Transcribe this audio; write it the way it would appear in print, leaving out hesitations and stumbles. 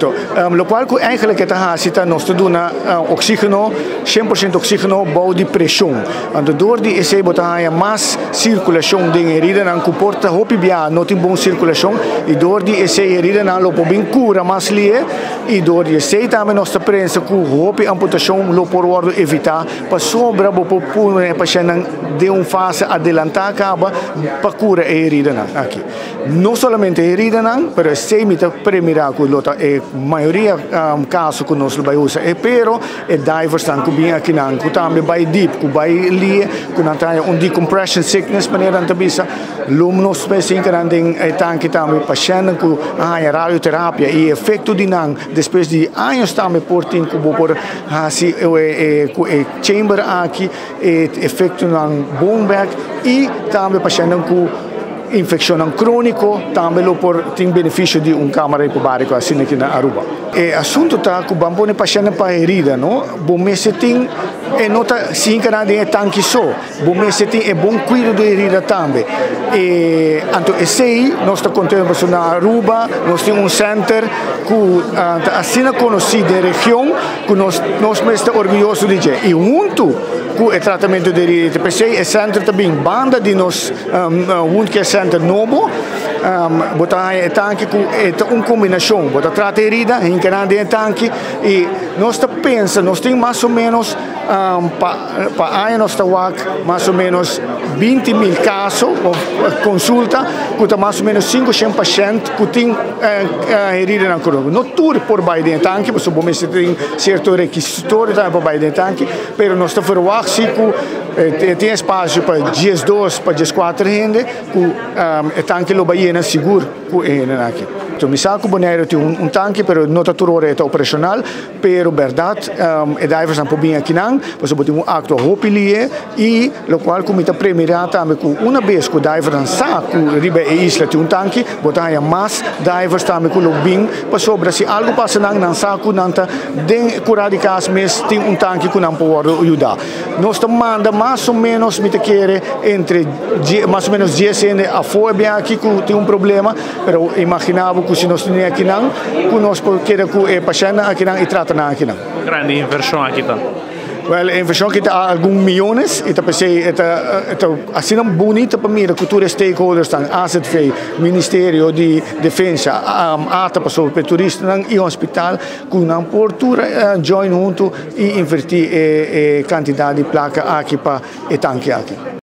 Correcto. Lo cual eigenlijk het zit nos te doen oxígeno, 100% oxígeno bouw die pressão. Want door die EC botar mais circulação de herida não comporta hopi bia não tem bom circulação e door die EC herida não lopo bem cura mais lie e door die EC também nos prensa com hopi amputação lopo wordo evitar para sobra bopo pune paciente de fase adelantar acaba para cura herida não aqui. Não somente herida não, pero EC mita premira com lota e maioria caso que nós vai usar é pero é divers tan bem aqui não, que também vai deep, que vai lie, que não tem decompression sickness maneira não bisa, lumnos spacing que não tem tanque também paciente que radioterapia e efeito de não depois de anos também portin que por assim chamber aqui efeito não bone back e também paciente que infecção crônica também tem benefício de câmara hipobárica assim aqui na Aruba. O assunto está que o bambu é paciente para herida, não? Bom mês tem nota sim que não é tanque só. Bom mês tem bom cuidado de herida também. Então esse aí nós está contando na Aruba, nós temos center que assim conhecido da região que nós estamos orgulhosos de dizer. E junto com o tratamento de herida, pensei é centro também banda de nós que é centro novo, botar tanque com uma combinação, botar trata herida, encarando em tanque e nós pensa, nós temos mais ou menos para aí nós estamos mais ou menos 20.000 casos consulta, que mais ou menos 500 pacientes que tem herida na corona. Não tudo por baixo de tanque, porque o momento tem certo requisito por baixo de tanque, mas nós estamos fazendo tem espaço para dias 2, para dias 4 gente, que o tanque lo vai seguro aqui. Então, mi sa que o boneiro tem tanque, mas não está tudo operacional, mas verdade, é divers não podem aqui não, você pode acto hopilie e o qual como está premiado também que uma vez que o diver não sabe que riba é isla tem tanque, botar mais divers também que o bem, para sobre se algo passa não sabe que não está de curar de caso, mas tem tanque que não pode ajudar. Nós manda mais ou menos me quer entre mais ou menos 10 anos a fora aqui que tem problema, mas imaginava que se nós tínhamos aqui não, que nós queremos que o paciente aqui não e trata aqui não. Grande inversão aqui tá. Well, a inversão que está alguns milhões, e pensei, assim é bonita para mim, a cultura stakeholders, AZV, Ministério de Defesa, ata para sobre turistas e hospital, com uma portura join junto e invertir a quantidade de placa aqui para o tanque aqui.